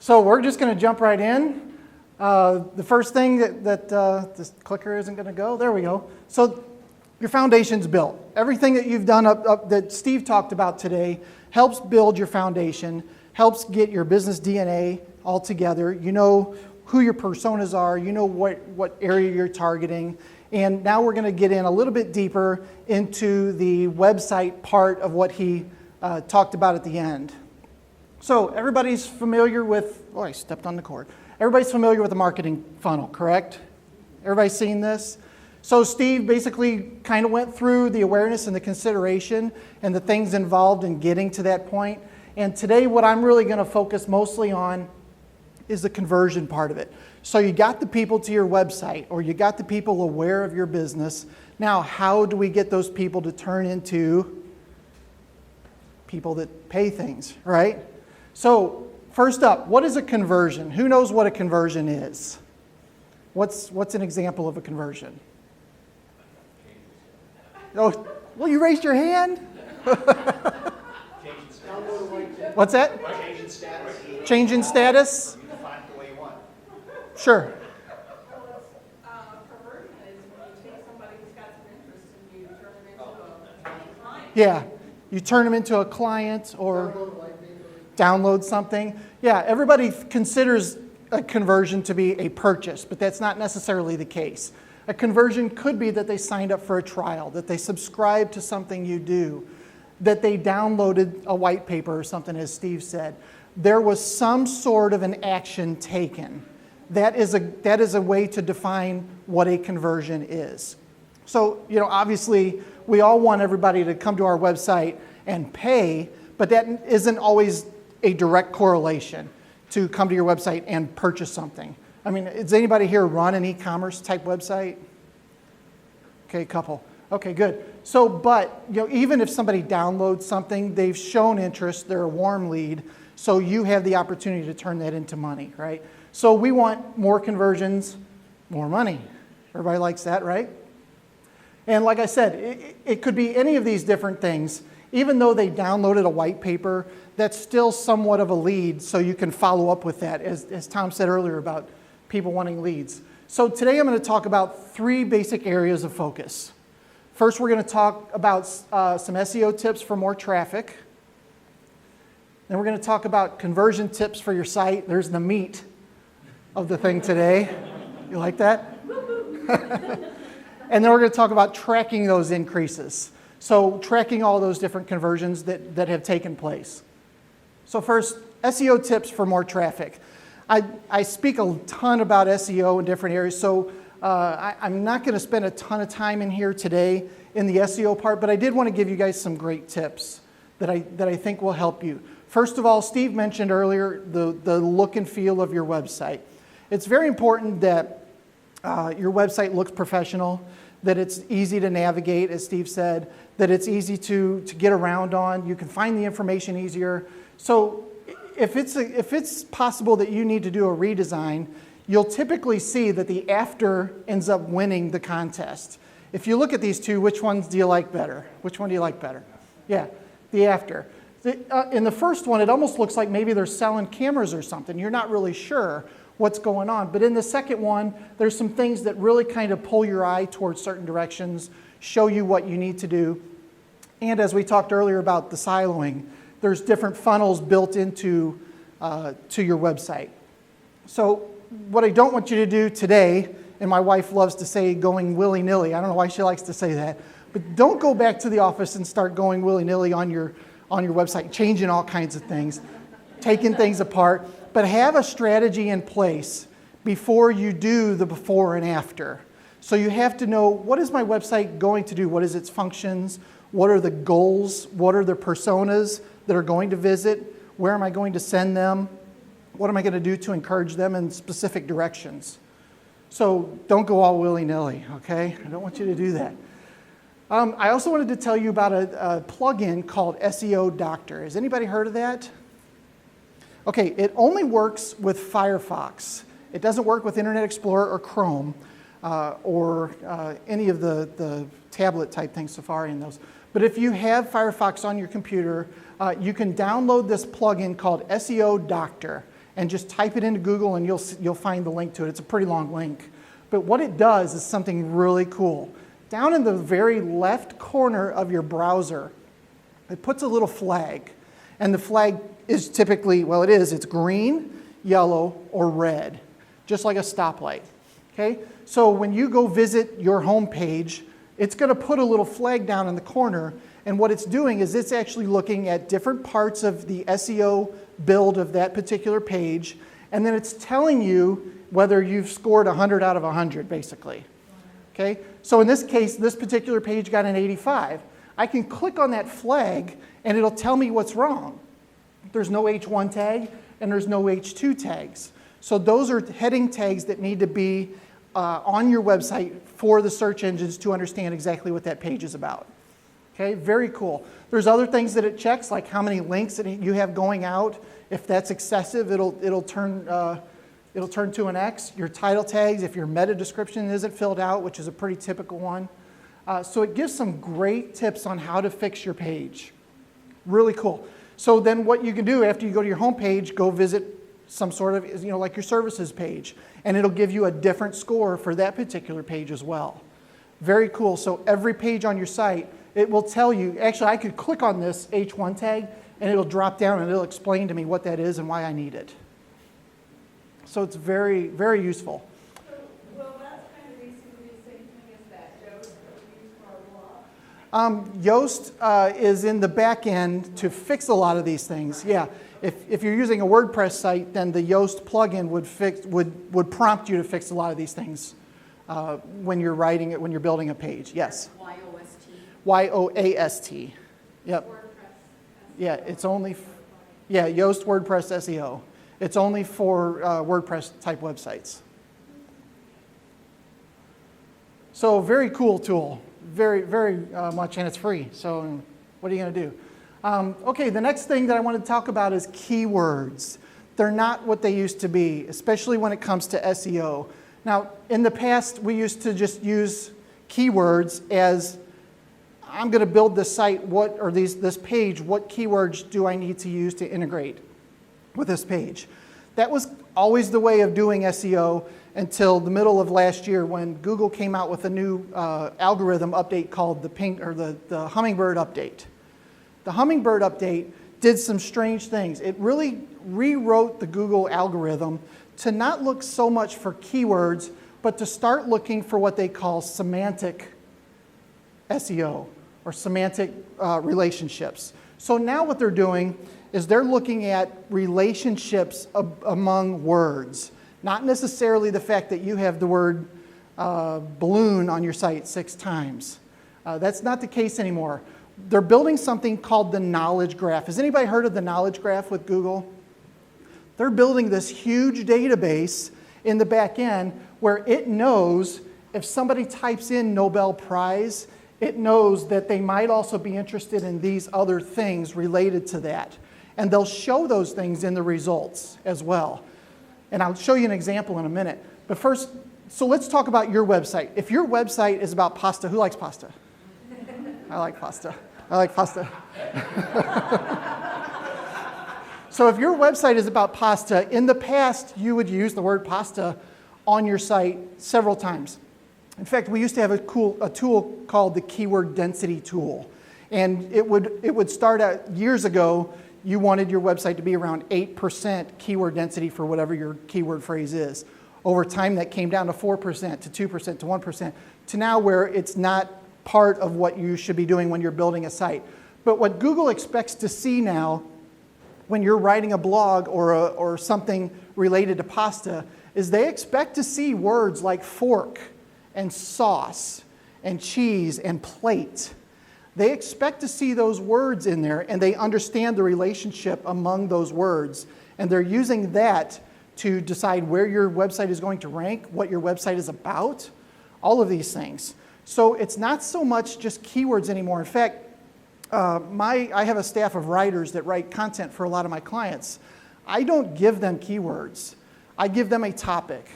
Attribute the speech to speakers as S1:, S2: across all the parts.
S1: So we're just going to jump right in. The first thing that this clicker isn't going to go, there we go. So your foundation's built. Everything that you've done that Steve talked about today helps build your foundation, helps get your business DNA all together. You know who your personas are, you know what area you're targeting. And now we're going to get in a little bit deeper into the website part of what he talked about at the end. So everybody's familiar with, oh, I stepped on the cord. Everybody's familiar with the marketing funnel, correct? Everybody's seen this? So Steve basically kind of went through the awareness and the consideration and the things involved in getting to that point. And today what I'm really going to focus mostly on is the conversion part of it. So you got the people to your website, or you got the people aware of your business. Now, how do we get those people to turn into people that pay things, right? So first up, what is a conversion? Who knows what a conversion is? What's an example of a conversion? Oh, well, you raised your hand. What's that?
S2: Change in status.
S1: Change in status?
S2: You define it the way you want.
S1: Sure.
S3: Conversion is when you take somebody who's got some interest and you turn them into a client.
S1: Yeah. You turn them into a client or download something. Yeah, everybody considers a conversion to be a purchase, but that's not necessarily the case. A conversion could be that they signed up for a trial, that they subscribed to something you do, that they downloaded a white paper or something, as Steve said. There was some sort of an action taken. That is a way to define what a conversion is. So, obviously, we all want everybody to come to our website and pay, but that isn't always a direct correlation to come to your website and purchase something. I mean, does anybody here run an e-commerce type website? Okay, a couple. Okay, good. So, but, even if somebody downloads something, they've shown interest, they're a warm lead, so you have the opportunity to turn that into money, right? So we want more conversions, more money. Everybody likes that, right? And like I said, it could be any of these different things. Even though they downloaded a white paper, that's still somewhat of a lead, so you can follow up with that, as Tom said earlier about people wanting leads. So today I'm going to talk about 3 basic areas of focus. First, we're going to talk about some SEO tips for more traffic. Then we're going to talk about conversion tips for your site. There's the meat of the thing today. You like that? And then we're going to talk about tracking those increases. So tracking all those different conversions that have taken place. So first, SEO tips for more traffic. I speak a ton about SEO in different areas, so I'm not going to spend a ton of time in here today in the SEO part, but I did want to give you guys some great tips that I think will help you. First of all, Steve mentioned earlier the look and feel of your website. It's very important that your website looks professional, that it's easy to navigate, as Steve said, that it's easy to get around on. You can find the information easier. So if it's possible that you need to do a redesign, you'll typically see that the after ends up winning the contest. If you look at these two, which ones do you like better? Which one do you like better? Yeah, the after. In the first one, it almost looks like maybe they're selling cameras or something. You're not really sure what's going on. But in the second one, there's some things that really kind of pull your eye towards certain directions, show you what you need to do. And as we talked earlier about the siloing, there's different funnels built into to your website. So what I don't want you to do today, and my wife loves to say going willy-nilly. I don't know why she likes to say that. But don't go back to the office and start going willy-nilly on your website, changing all kinds of things, taking things apart. But have a strategy in place before you do the before and after. So you have to know, what is my website going to do? What is its functions? What are the goals? What are the personas that are going to visit? Where am I going to send them? What am I going to do to encourage them in specific directions? So don't go all willy-nilly, okay? I don't want you to do that. I also wanted to tell you about a plugin called SEO Doctor. Has anybody heard of that? Okay, it only works with Firefox. It doesn't work with Internet Explorer or Chrome or any of the tablet type things, Safari and those. But if you have Firefox on your computer, you can download this plugin called SEO Doctor. and just type it into Google and you'll find the link to it. It's a pretty long link. But what it does is something really cool. Down in the very left corner of your browser, it puts a little flag. And the flag is typically, well, it's green, yellow, or red, just like a stoplight. Okay? So when you go visit your home page, it's going to put a little flag down in the corner. And what it's doing is it's actually looking at different parts of the SEO build of that particular page. And then it's telling you whether you've scored 100 out of 100, basically. Okay? So in this case, this particular page got an 85. I can click on that flag, and it'll tell me what's wrong. There's no H1 tag, and there's no H2 tags. So those are heading tags that need to be on your website for the search engines to understand exactly what that page is about. Okay, very cool. There's other things that it checks, like how many links that you have going out. If that's excessive, it'll turn to an X. Your title tags, if your meta description isn't filled out, which is a pretty typical one. So it gives some great tips on how to fix your page. Really cool. So then what you can do after you go to your home page, go visit some sort of, like your services page, and it'll give you a different score for that particular page as well. Very cool. So every page on your site, it will tell you, actually I could click on this H1 tag and it'll drop down and it'll explain to me what that is and why I need it. So it's very, very useful.
S3: Well, that's kind of basically the same thing as that Yoast that we use for our blog.
S1: Yoast is in the back end to fix a lot of these things. Yeah, if you're using a WordPress site, then the Yoast plugin would prompt you to fix a lot of these things when you're writing it, when you're building a page. Yes.
S4: Y-O-S-T.
S1: Y-O-A-S-T. Yep. Yeah, it's only, Yoast WordPress SEO. It's only for WordPress type websites. So very cool tool, very, very much, and it's free. So what are you going to do? Okay, the next thing that I want to talk about is keywords. They're not what they used to be, especially when it comes to SEO. Now, in the past, we used to just use keywords as, I'm going to build this site, this page, what keywords do I need to use to integrate with this page? That was always the way of doing SEO until the middle of last year when Google came out with a new algorithm update called the Hummingbird update. The Hummingbird update did some strange things. It really rewrote the Google algorithm to not look so much for keywords, but to start looking for what they call semantic SEO or semantic relationships. So now what they're doing is they're looking at relationships among words, not necessarily the fact that you have the word balloon on your site 6 times. That's not the case anymore. They're building something called the knowledge graph. Has anybody heard of the knowledge graph with Google? They're building this huge database in the back end where it knows if somebody types in Nobel Prize, it knows that they might also be interested in these other things related to that. And they'll show those things in the results as well. And I'll show you an example in a minute. But first, so let's talk about your website. If your website is about pasta, who likes pasta? I like pasta. I like pasta. So if your website is about pasta, in the past, you would use the word pasta on your site several times. In fact, we used to have a tool called the keyword density tool. And it would start out years ago, you wanted your website to be around 8% keyword density for whatever your keyword phrase is. Over time, that came down to 4%, to 2%, to 1%, to now where it's not part of what you should be doing when you're building a site. But what Google expects to see now when you're writing a blog or something related to pasta is they expect to see words like fork and sauce and cheese and plate. They expect to see those words in there, and they understand the relationship among those words. And they're using that to decide where your website is going to rank, what your website is about, all of these things. So it's not so much just keywords anymore. In fact, I have a staff of writers that write content for a lot of my clients. I don't give them keywords. I give them a topic.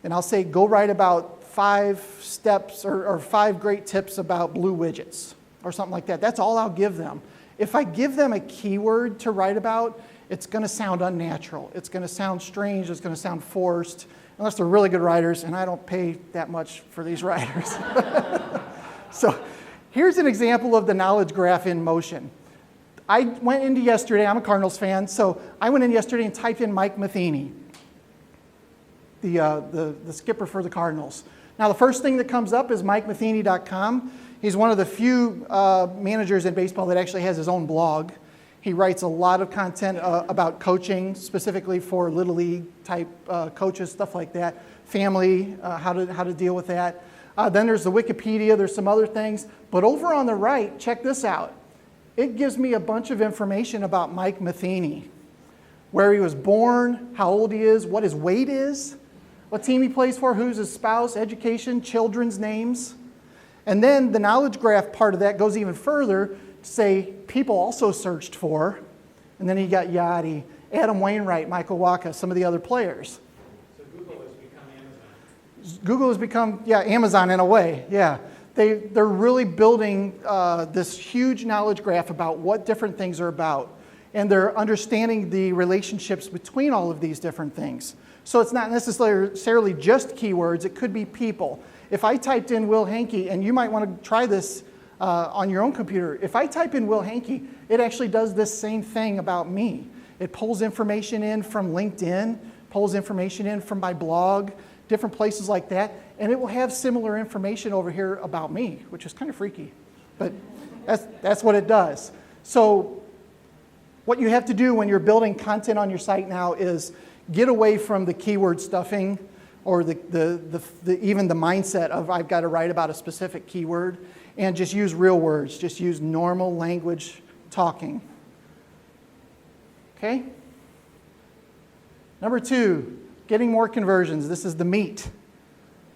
S1: And I'll say, go write about 5 steps or 5 great tips about blue widgets or something like that. That's all I'll give them. If I give them a keyword to write about, it's going to sound unnatural. It's going to sound strange. It's going to sound forced, unless they're really good writers, and I don't pay that much for these writers. So here's an example of the knowledge graph in motion. I went into yesterday, I'm a Cardinals fan, so I went in yesterday and typed in Mike Matheny, the skipper for the Cardinals. Now, the first thing that comes up is MikeMatheny.com. He's one of the few managers in baseball that actually has his own blog. He writes a lot of content about coaching, specifically for Little League type coaches, stuff like that, family, how to deal with that. Then there's the Wikipedia, there's some other things. But over on the right, check this out. It gives me a bunch of information about Mike Matheny, where he was born, how old he is, what his weight is, what team he plays for, who's his spouse, education, children's names. And then the knowledge graph part of that goes even further to say people also searched for, and then you got Yachty, Adam Wainwright, Michael Wacha, some of the other players.
S4: So Google has become Amazon.
S1: Google has become, Amazon in a way, yeah. They're really building this huge knowledge graph about what different things are about. And they're understanding the relationships between all of these different things. So it's not necessarily just keywords, it could be people. If I typed in Will Hanke, and you might want to try this on your own computer, if I type in Will Hanke, it actually does this same thing about me. It pulls information in from LinkedIn, pulls information in from my blog, different places like that, and it will have similar information over here about me, which is kind of freaky, but that's what it does. So what you have to do when you're building content on your site now is get away from the keyword stuffing or even the mindset of I've got to write about a specific keyword, and just use real words. Just use normal language talking. Okay? Number 2, getting more conversions. This is the meat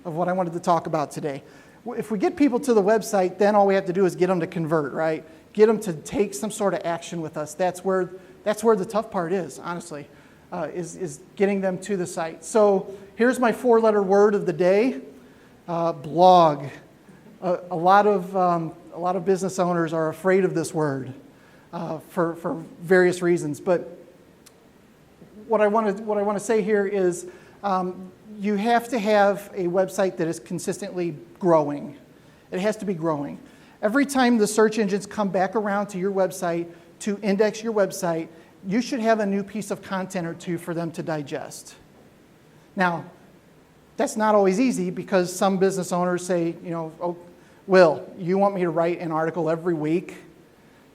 S1: of what I wanted to talk about today. If we get people to the website, then all we have to do is get them to convert, right? Get them to take some sort of action with us. That's where the tough part is, honestly, is getting them to the site. So here's my 4-letter word of the day, blog. A lot of business owners are afraid of this word for various reasons. But what I want to say here is you have to have a website that is consistently growing. It has to be growing. Every time the search engines come back around to your website to index your website, you should have a new piece of content or two for them to digest. Now, that's not always easy because some business owners say, oh, Will, you want me to write an article every week?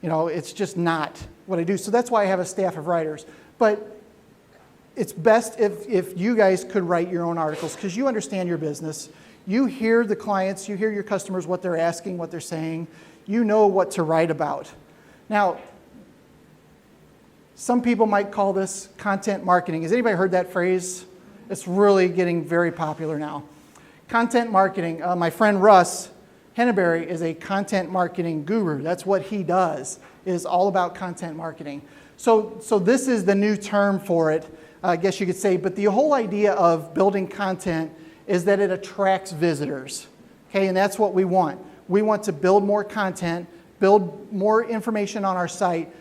S1: It's just not what I do. So that's why I have a staff of writers. But it's best if you guys could write your own articles because you understand your business. You hear the clients, you hear your customers, what they're asking, what they're saying. You know what to write about. Now, some people might call this content marketing. Has anybody heard that phrase? It's really getting very popular now. Content marketing. My friend Russ Henneberry is a content marketing guru. That's what he does, is all about content marketing. So this is the new term for it, I guess you could say. But the whole idea of building content is that it attracts visitors. Okay, and that's what we want. We want to build more content, build more information on our site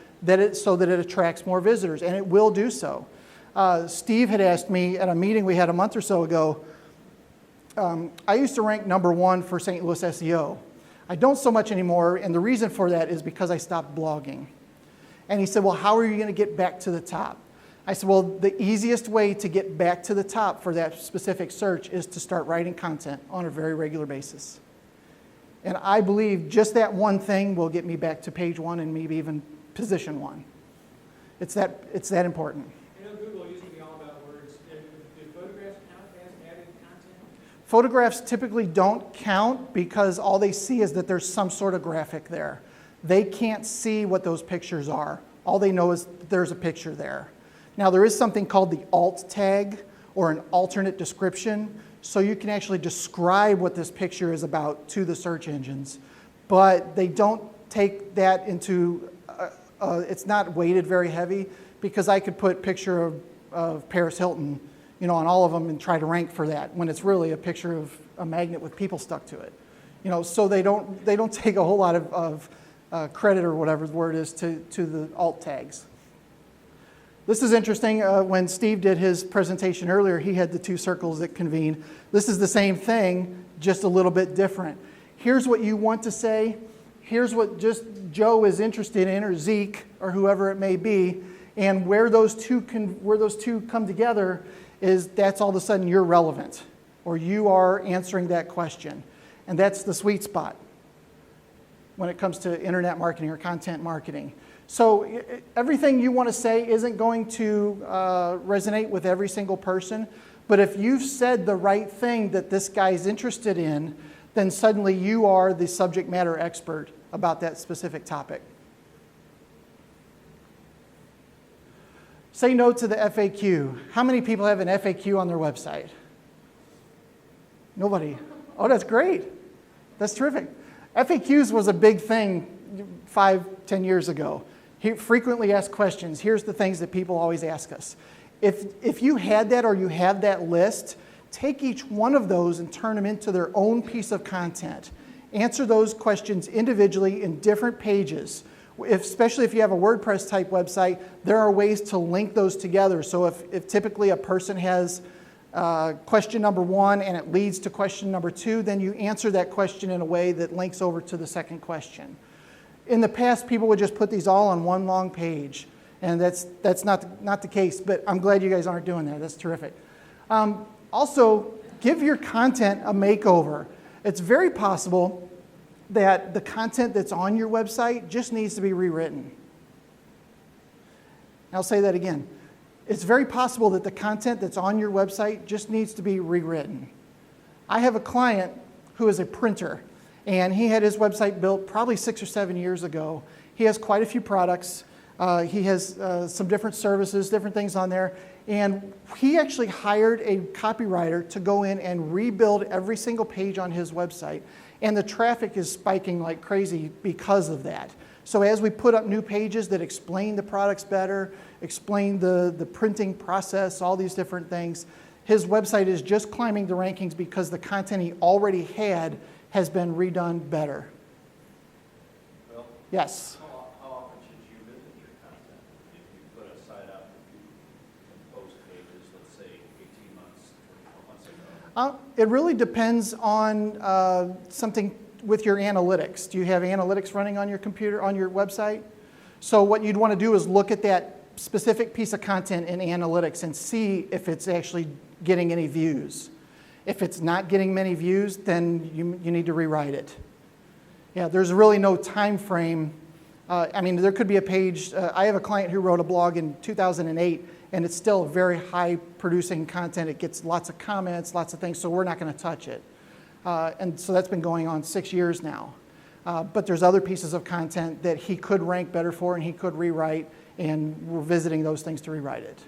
S1: so that it attracts more visitors, and it will do so. Steve had asked me at a meeting we had a month or so ago, I used to rank number 1 for St. Louis SEO. I don't so much anymore, and the reason for that is because I stopped blogging. And he said, well, how are you going to get back to the top? I said, well, the easiest way to get back to the top for that specific search is to start writing content on a very regular basis. And I believe just that one thing will get me back to page 1 and maybe even position 1. It's that important.
S4: I know Google used to be all about words. Do photographs count as added content?
S1: Photographs typically don't count because all they see is that there's some sort of graphic there. They can't see what those pictures are. All they know is that there's a picture there. Now, there is something called the alt tag or an alternate description, so you can actually describe what this picture is about to the search engines. But they don't take that into, it's not weighted very heavy because I could put picture of Paris Hilton, on all of them and try to rank for that when it's really a picture of a magnet with people stuck to it. So they don't take a whole lot of credit or whatever the word is to the alt tags. This is interesting. When Steve did his presentation earlier, he had the two circles that convene. This is the same thing, just a little bit different. Here's what you want to say. Here's what just Joe is interested in, or Zeke, or whoever it may be. And where those two come together is that's all of a sudden you're relevant, or you are answering that question. And that's the sweet spot when it comes to internet marketing or content marketing. So everything you want to say isn't going to resonate with every single person, but if you've said the right thing that this guy's interested in, then suddenly you are the subject matter expert about that specific topic. Say no to the FAQ. How many people have an FAQ on their website? Nobody. Oh, that's great. That's terrific. FAQs was a big thing 5-10 years ago. Frequently asked questions. Here's the things that people always ask us. If you had that or you have that list, take each one of those and turn them into their own piece of content. Answer those questions individually in different pages. Especially if you have a WordPress type website, there are ways to link those together. So if typically a person has question number 1 and it leads to question number 2, then you answer that question in a way that links over to the second question. In the past, people would just put these all on one long page, and that's not the case, but I'm glad you guys aren't doing that. That's terrific. Also, give your content a makeover. It's very possible that the content that's on your website just needs to be rewritten. I'll say that again. It's very possible that the content that's on your website just needs to be rewritten. I have a client who is a printer, and he had his website built probably 6 or 7 years ago. He has quite a few products. He has some different services, different things on there. And he actually hired a copywriter to go in and rebuild every single page on his website. And the traffic is spiking like crazy because of that. So as we put up new pages that explain the products better, explain the printing process, all these different things, his website is just climbing the rankings because the content he already had has been redone better.
S2: Well,
S1: Yes?
S2: how often should you visit your content? If you put a site up, if you post pages, let's say 18 months, 24 months ago?
S1: It really depends on something with your analytics. Do you have analytics running on your computer, on your website? So what you'd want to do is look at that specific piece of content in analytics and see if it's actually getting any views. If it's not getting many views, then you need to rewrite it. Yeah, there's really no time frame. I mean, there could be a page. I have a client who wrote a blog in 2008, and it's still very high producing content. It gets lots of comments, lots of things, so we're not going to touch it. And so that's been going on 6 years now. But there's other pieces of content that he could rank better for and he could rewrite, and we're visiting those things to rewrite it.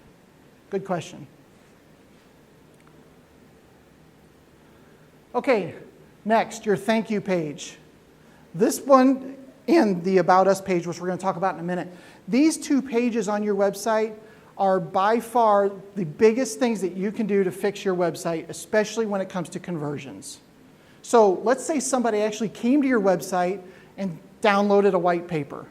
S1: Good question. Okay, next, your thank you page. This one and the About Us page, which we're going to talk about in a minute. These two pages on your website are by far the biggest things that you can do to fix your website, especially when it comes to conversions. So let's say somebody actually came to your website and downloaded a white paper.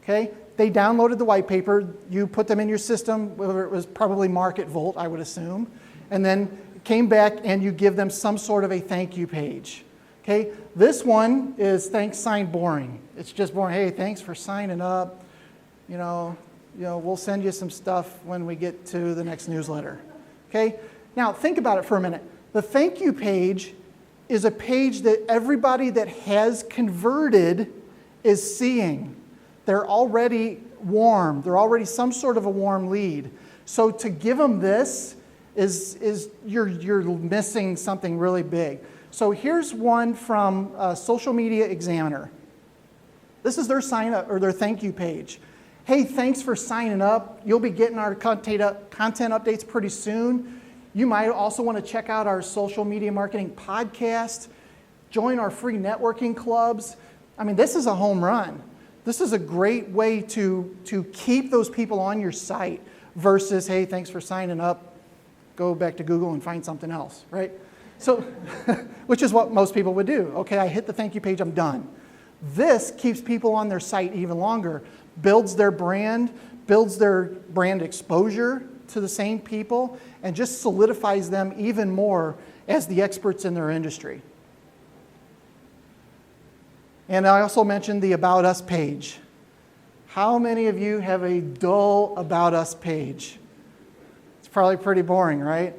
S1: Okay? They downloaded the white paper, you put them in your system, whether it was probably Market Volt, I would assume, and then came back and you give them some sort of a thank you page. Okay? This one is thanks sign boring. It's just boring. Hey, thanks for signing up. You know, we'll send you some stuff when we get to the next newsletter. Okay? Now, think about it for a minute. The thank you page is a page that everybody that has converted is seeing. They're already warm. They're already some sort of a warm lead. So to give them this is you're missing something really big. So here's one from Social Media Examiner. This is their sign up or their thank you page. Hey, thanks for signing up. You'll be getting our content updates pretty soon. You might also want to check out our social media marketing podcast, join our free networking clubs. I mean, this is a home run. This is a great way to keep those people on your site versus, hey, thanks for signing up. Go back to Google and find something else, right? So, which is what most people would do. Okay, I hit the thank you page, I'm done. This keeps people on their site even longer, builds their brand, builds their brand exposure to the same people and just solidifies them even more as the experts in their industry. And I also mentioned the About Us page. How many of you have a dull About Us page? It's probably pretty boring, right?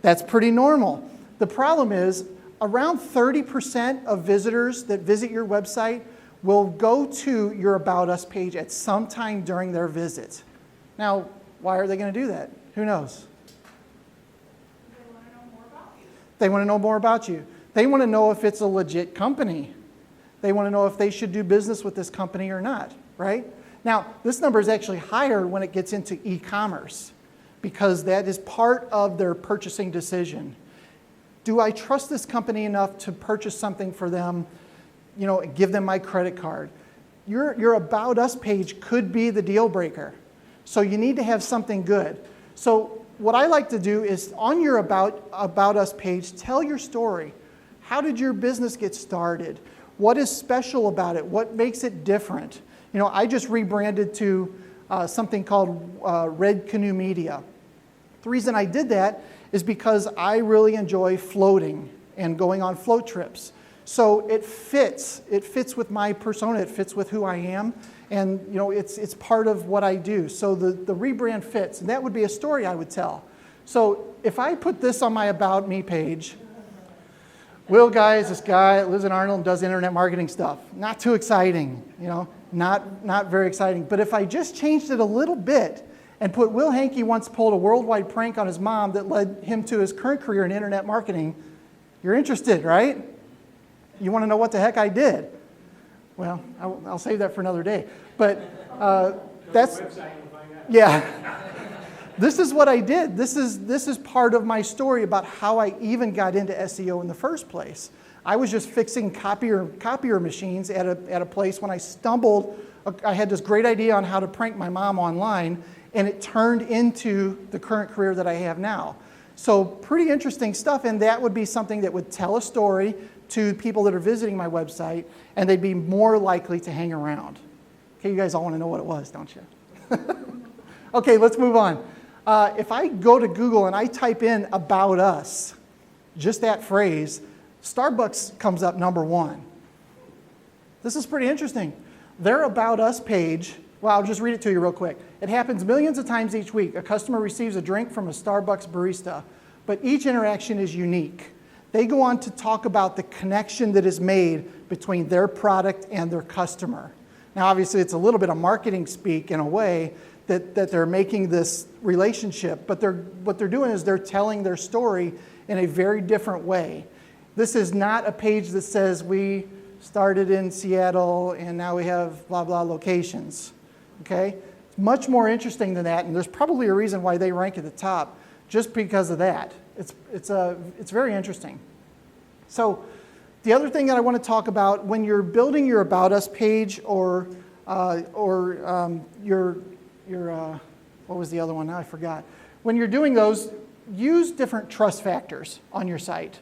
S1: That's pretty normal. The problem is, around 30% of visitors that visit your website will go to your About Us page at some time during their visit. Now, why are they going to do that? Who knows?
S3: They want to know more about you.
S1: They want to know more about you. They want to know if it's a legit company. They want to know if they should do business with this company or not, right? Now, this number is actually higher when it gets into e-commerce because that is part of their purchasing decision. Do I trust this company enough to purchase something for them, give them my credit card? Your About Us page could be the deal breaker. So you need to have something good. So what I like to do is on your About Us page, tell your story. How did your business get started? What is special about it? What makes it different? I just rebranded to something called Red Canoe Media. The reason I did that is because I really enjoy floating and going on float trips. So it fits with my persona, it fits with who I am, and it's part of what I do. So the rebrand fits, and that would be a story I would tell. So if I put this on my About Me page, Will Guy is this guy that lives in Arnold and does internet marketing stuff. Not too exciting, not very exciting. But if I just changed it a little bit and put Will Hanke once pulled a worldwide prank on his mom that led him to his current career in internet marketing, you're interested, right? You want to know what the heck I did? Well, I'll save that for another day. But that's, yeah. This is what I did. This is part of my story about how I even got into SEO in the first place. I was just fixing copier machines at a place when I stumbled. I had this great idea on how to prank my mom online, and it turned into the current career that I have now. So pretty interesting stuff, and that would be something that would tell a story to people that are visiting my website, and they'd be more likely to hang around. Okay, you guys all want to know what it was, don't you? Okay, let's move on. If I go to Google and I type in About Us, just that phrase, Starbucks comes up number one. This is pretty interesting. Their About Us page, well, I'll just read it to you real quick. It happens millions of times each week. A customer receives a drink from a Starbucks barista, but each interaction is unique. They go on to talk about the connection that is made between their product and their customer. Now, obviously, it's a little bit of marketing speak in a way that they're making this relationship, but what they're doing is they're telling their story in a very different way. This is not a page that says we started in Seattle and now we have blah, blah locations, okay? It's much more interesting than that, and there's probably a reason why they rank at the top just because of that. It's very interesting. So the other thing that I want to talk about, when you're building your About Us page or your what was the other one? Now I forgot. When you're doing those, use different trust factors on your site.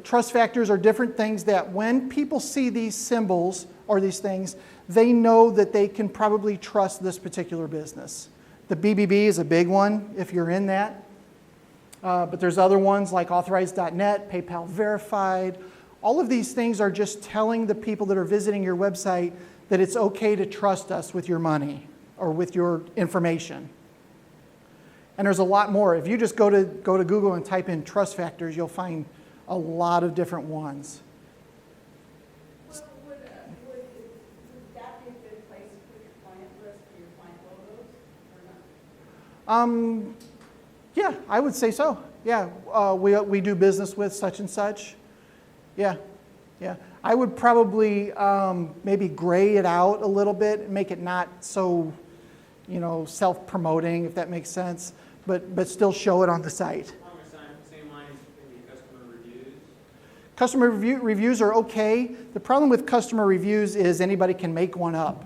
S1: Trust factors are different things that when people see these symbols or these things, they know that they can probably trust this particular business. The BBB is a big one if you're in that. But there's other ones like authorized.net, PayPal verified. All of these things are just telling the people that are visiting your website that it's okay to trust us with your money or with your information. And there's a lot more. If you just go to Google and type in trust factors, you'll find a lot of different ones.
S3: Well, would that be a good place to put your client list or your client logos or not?
S1: Yeah, I would say so. Yeah, we do business with such and such. Yeah. I would probably maybe gray it out a little bit and make it not so, self-promoting, if that makes sense, but still show it on the site.
S4: Along the same lines, maybe customer reviews.
S1: Customer reviews are okay. The problem with customer reviews is anybody can make one up.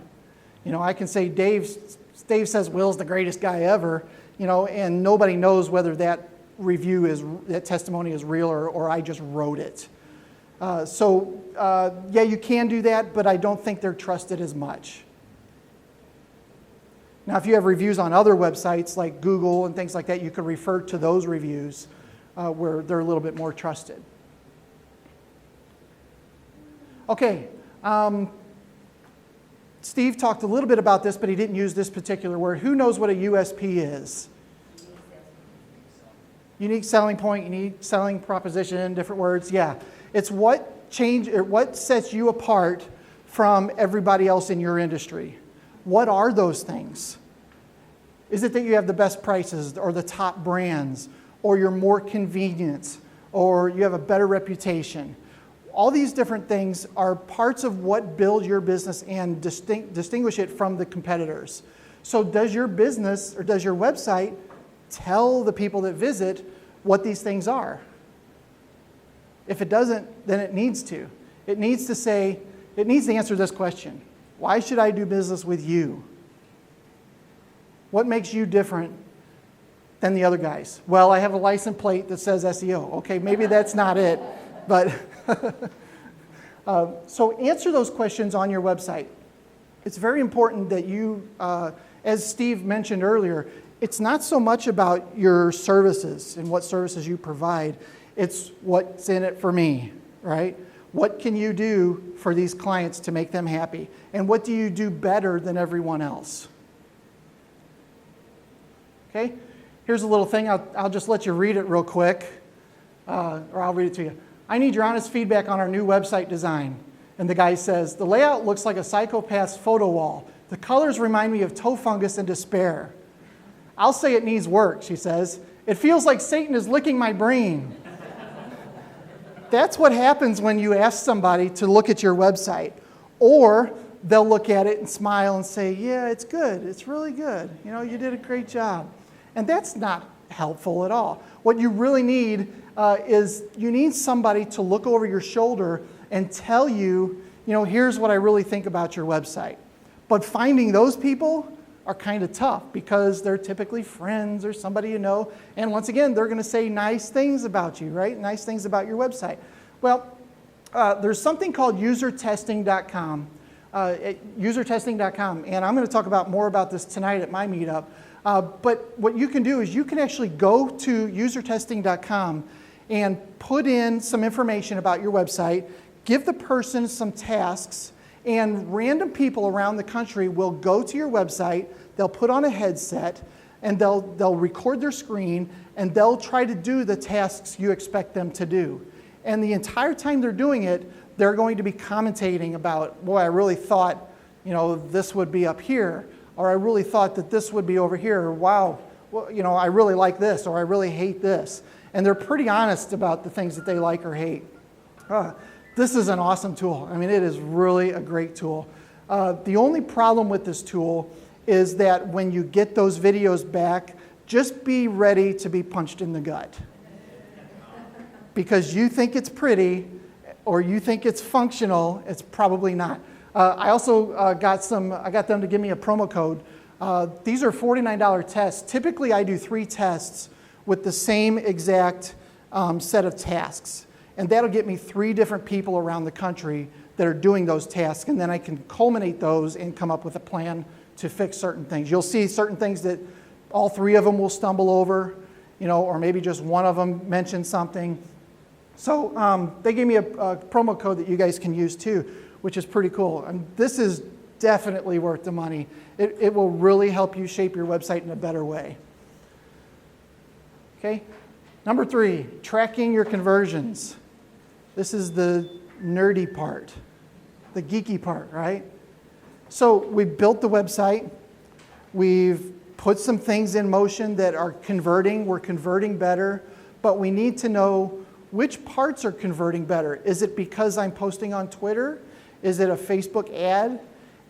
S1: I can say Dave says Will's the greatest guy ever, and nobody knows whether that that testimony is real or I just wrote it. Yeah, you can do that, but I don't think they're trusted as much. Now, if you have reviews on other websites like Google and things like that, you can refer to those reviews where they're a little bit more trusted. Okay, Steve talked a little bit about this, but he didn't use this particular word. Who knows what a USP is? Unique selling point, unique selling proposition, different words. Yeah, it's what sets you apart from everybody else in your industry. What are those things? Is it that you have the best prices or the top brands, or you're more convenient, or you have a better reputation? All these different things are parts of what build your business and distinguish it from the competitors. So does your business or does your website tell the people that visit what these things are? If it doesn't, then it needs to. It needs to answer this question. Why should I do business with you? What makes you different than the other guys? Well, I have a license plate that says SEO. Okay, maybe that's not it, but so answer those questions on your website. It's very important that you, as Steve mentioned earlier, it's not so much about your services and what services you provide. It's what's in it for me, right? What can you do for these clients to make them happy? And what do you do better than everyone else? Okay, here's a little thing. I'll just let you read it real quick, or I'll read it to you. I need your honest feedback on our new website design. And the guy says, the layout looks like a psychopath's photo wall. The colors remind me of toe fungus and despair. I'll say it needs work, she says. It feels like Satan is licking my brain. That's what happens when you ask somebody to look at your website. Or they'll look at it and smile and say, yeah, it's good. It's really good. You know, you did a great job. And that's not helpful at all. What you really need is you need somebody to look over your shoulder and tell you, you know, here's what I really think about your website. But finding those people are kind of tough because they're typically friends or somebody you know. And once again, they're going to say nice things about you, right? Nice things about your website. Well, there's something called usertesting.com. Usertesting.com. And I'm going to talk more about this tonight at my meetup. But what you can do is you can actually go to usertesting.com and put in some information about your website, give the person some tasks, and random people around the country will go to your website, they'll put on a headset, and they'll record their screen, and they'll try to do the tasks you expect them to do. And the entire time they're doing it, they're going to be commentating about, boy, I really thought, you know, this would be up here, or I really thought that this would be over here, or wow, well, you know, I really like this, or I really hate this. And they're pretty honest about the things that they like or hate. This is an awesome tool. I mean, it is really a great tool. The only problem with this tool is that when you get those videos back, just be ready to be punched in the gut. Because you think it's pretty, or you think it's functional, it's probably not. I also got them to give me a promo code. These are $49 tests. Typically, I do 3 tests with the same exact set of tasks. And that'll get me 3 different people around the country that are doing those tasks. And then I can culminate those and come up with a plan to fix certain things. You'll see certain things that all 3 of them will stumble over, you know, or maybe just one of them mentions something. So they gave me a promo code that you guys can use too, which is pretty cool. And this is definitely worth the money. It will really help you shape your website in a better way. Okay. Number 3, tracking your conversions. This is the nerdy part, the geeky part, right? So we built the website. We've put some things in motion that are converting. We're converting better, but we need to know which parts are converting better. Is it because I'm posting on Twitter? Is it a Facebook ad?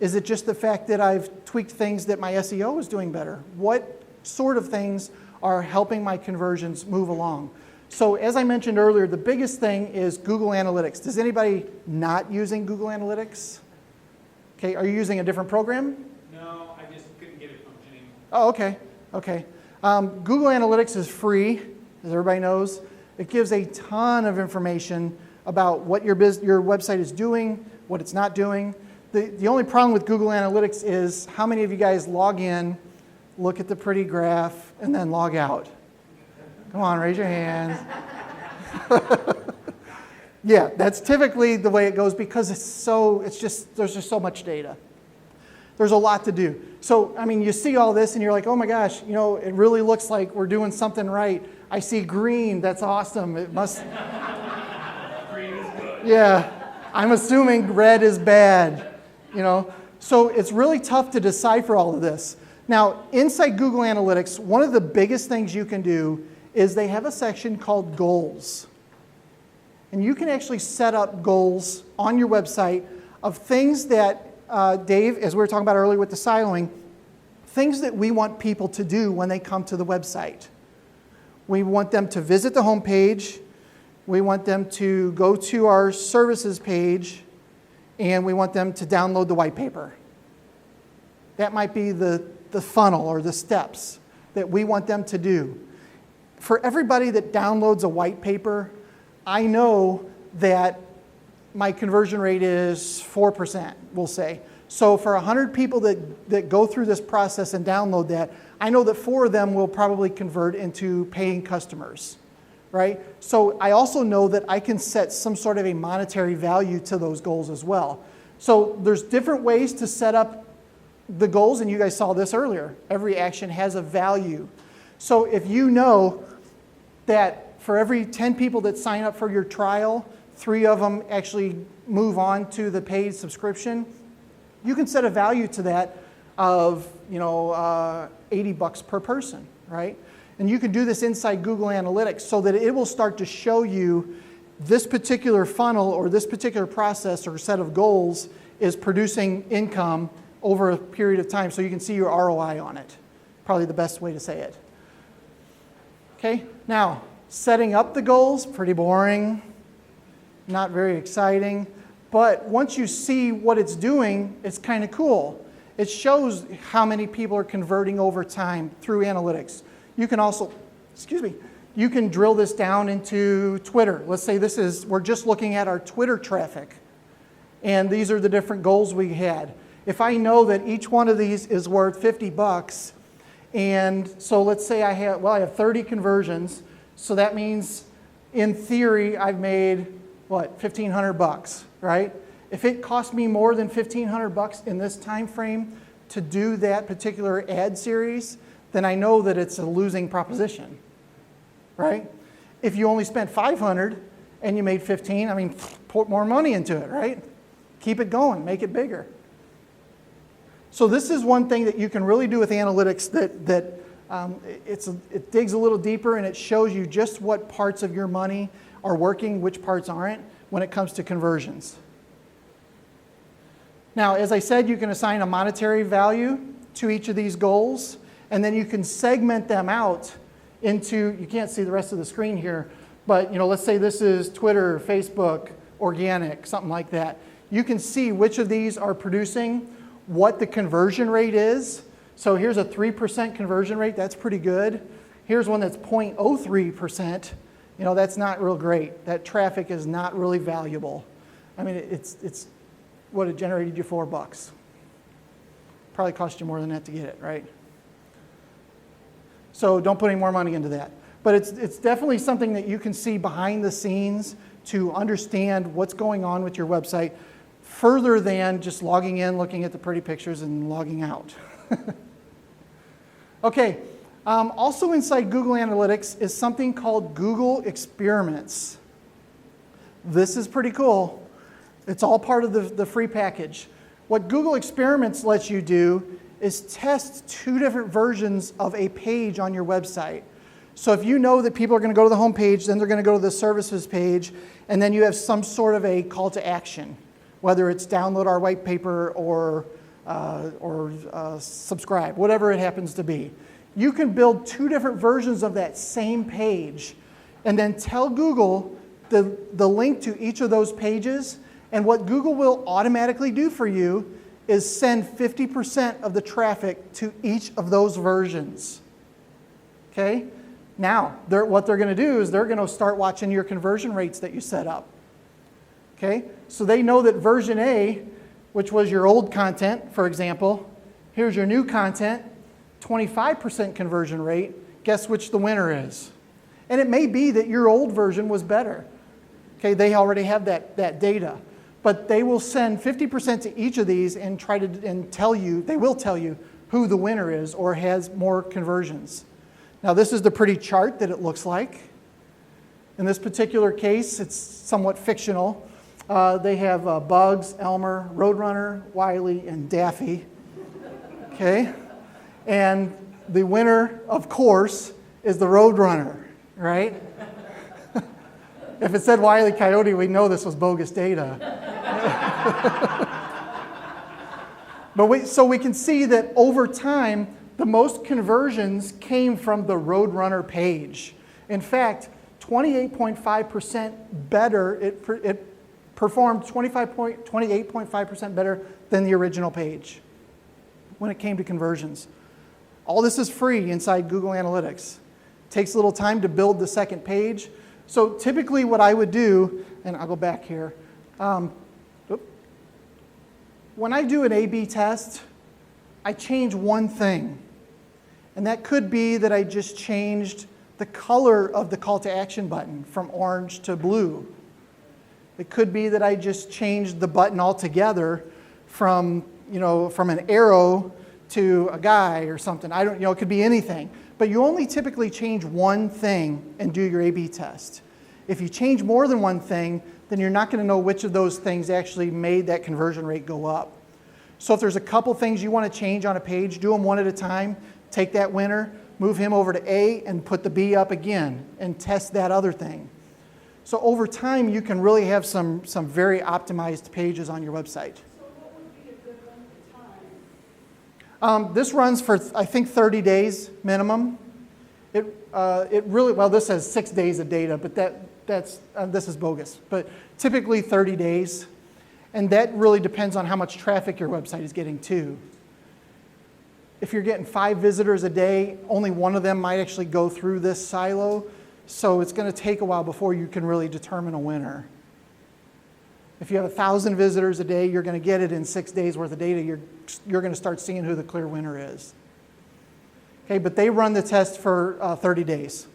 S1: Is it just the fact that I've tweaked things that my SEO is doing better? What sort of things are helping my conversions move along? So as I mentioned earlier, the biggest thing is Google Analytics. Does anybody not using Google Analytics? Okay, are you using a different program?
S4: No, I just couldn't get it functioning.
S1: Oh, okay, okay. Google Analytics is free, as everybody knows. It gives a ton of information about what your website is doing, what it's not doing. The only problem with Google Analytics is how many of you guys log in, look at the pretty graph, and then log out? Come on, raise your hands. Yeah, that's typically the way it goes because there's just so much data. There's a lot to do. So, I mean, you see all this and you're like, oh my gosh, it really looks like we're doing something right. I see green, that's awesome. It must.
S2: Green is good.
S1: Yeah, I'm assuming red is bad, So it's really tough to decipher all of this. Now, inside Google Analytics, one of the biggest things you can do is they have a section called goals. And you can actually set up goals on your website of things that, Dave, as we were talking about earlier with the siloing, things that we want people to do when they come to the website. We want them to visit the home page. We want them to go to our services page. And we want them to download the white paper. That might be the funnel or the steps that we want them to do. For everybody that downloads a white paper, I know that my conversion rate is 4%, we'll say. So for 100 people that go through this process and download that, I know that 4 of them will probably convert into paying customers, right? So I also know that I can set some sort of a monetary value to those goals as well. So there's different ways to set up the goals, and you guys saw this earlier. Every action has a value. So if you know that for every 10 people that sign up for your trial, 3 of them actually move on to the paid subscription, you can set a value to that of $80 per person, right? And you can do this inside Google Analytics so that it will start to show you this particular funnel or this particular process or set of goals is producing income over a period of time so you can see your ROI on it. Probably the best way to say it. Okay, now, setting up the goals, pretty boring, not very exciting, but once you see what it's doing, it's kind of cool. It shows how many people are converting over time through analytics. You can also, you can drill this down into Twitter. Let's say we're just looking at our Twitter traffic, and these are the different goals we had. If I know that each one of these is worth $50, and so let's say I have 30 conversions, so that means, in theory, I've made, $1,500, right? If it costs me more than $1,500 in this time frame to do that particular ad series, then I know that it's a losing proposition, right? If you only spent $500 and you made $15, put more money into it, right? Keep it going, make it bigger. So this is one thing that you can really do with analytics that it digs a little deeper and it shows you just what parts of your money are working, which parts aren't, when it comes to conversions. Now, as I said, you can assign a monetary value to each of these goals, and then you can segment them out into, you can't see the rest of the screen here, but let's say this is Twitter, Facebook, organic, something like that. You can see which of these are producing, what the conversion rate is. So here's a 3% conversion rate, that's pretty good. Here's one that's 0.03%. That's not real great. That traffic is not really valuable. It's what it generated you $4. Probably cost you more than that to get it, right? So don't put any more money into that. But it's definitely something that you can see behind the scenes to understand what's going on with your website further than just logging in, looking at the pretty pictures, and logging out. Okay, also inside Google Analytics is something called Google Experiments. This is pretty cool. It's all part of the free package. What Google Experiments lets you do is test 2 different versions of a page on your website. So if you know that people are going to go to the home page, then they're going to go to the services page, and then you have some sort of a call to action, whether it's download our white paper or subscribe, whatever it happens to be. You can build 2 different versions of that same page and then tell Google the link to each of those pages, and what Google will automatically do for you is send 50% of the traffic to each of those versions. Okay? Now, what they're going to do is they're going to start watching your conversion rates that you set up. Okay? So they know that version A which was your old content, for example. Here's your new content, 25% conversion rate. Guess which the winner is? And it may be that your old version was better. Okay, they already have that data. But they will send 50% to each of these and they will tell you who the winner is or has more conversions. Now this is the pretty chart that it looks like. In this particular case, it's somewhat fictional. They have Bugs, Elmer, Roadrunner, Wiley, and Daffy. Okay? And the winner, of course, is the Roadrunner, right? If it said Wile E. Coyote, we'd know this was bogus data. So we can see that over time, the most conversions came from the Roadrunner page. In fact, 28.5% better, it performed 28.5% better than the original page when it came to conversions. All this is free inside Google Analytics. It takes a little time to build the second page. So typically what I would do, and I'll go back here, when I do an A/B test, I change one thing. And that could be that I just changed the color of the call to action button from orange to blue. It could be that I just changed the button altogether from an arrow to a guy or something. It could be anything. But you only typically change one thing and do your A/B test. If you change more than one thing, then you're not going to know which of those things actually made that conversion rate go up. So if there's a couple things you want to change on a page, do them one at a time. Take that winner, move him over to A, and put the B up again, and test that other thing. So over time, you can really have some very optimized pages on your website.
S3: So what would be a good length of time?
S1: This runs for, I think, 30 days minimum. This says 6 days of data, but this is bogus. But typically 30 days. And that really depends on how much traffic your website is getting too. If you're getting 5 visitors a day, only one of them might actually go through this silo. So it's going to take a while before you can really determine a winner. If you have 1,000 visitors a day, you're going to get it in 6 days worth of data. You're going to start seeing who the clear winner is. Okay, but they run the test for 30 days.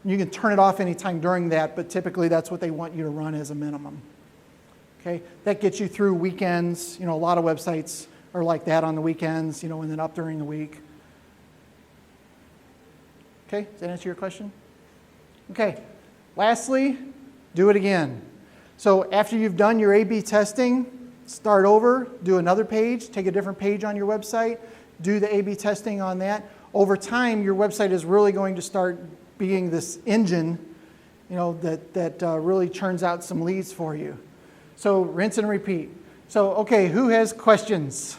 S1: You can turn it off anytime during that, but typically that's what they want you to run as a minimum. Okay, that gets you through weekends. A lot of websites are like that on the weekends, and then up during the week. Okay, does that answer your question? Okay, lastly, do it again. So after you've done your A/B testing, start over, do another page, take a different page on your website, do the A/B testing on that. Over time, your website is really going to start being this engine, that really churns out some leads for you. So rinse and repeat. So, okay, who has questions?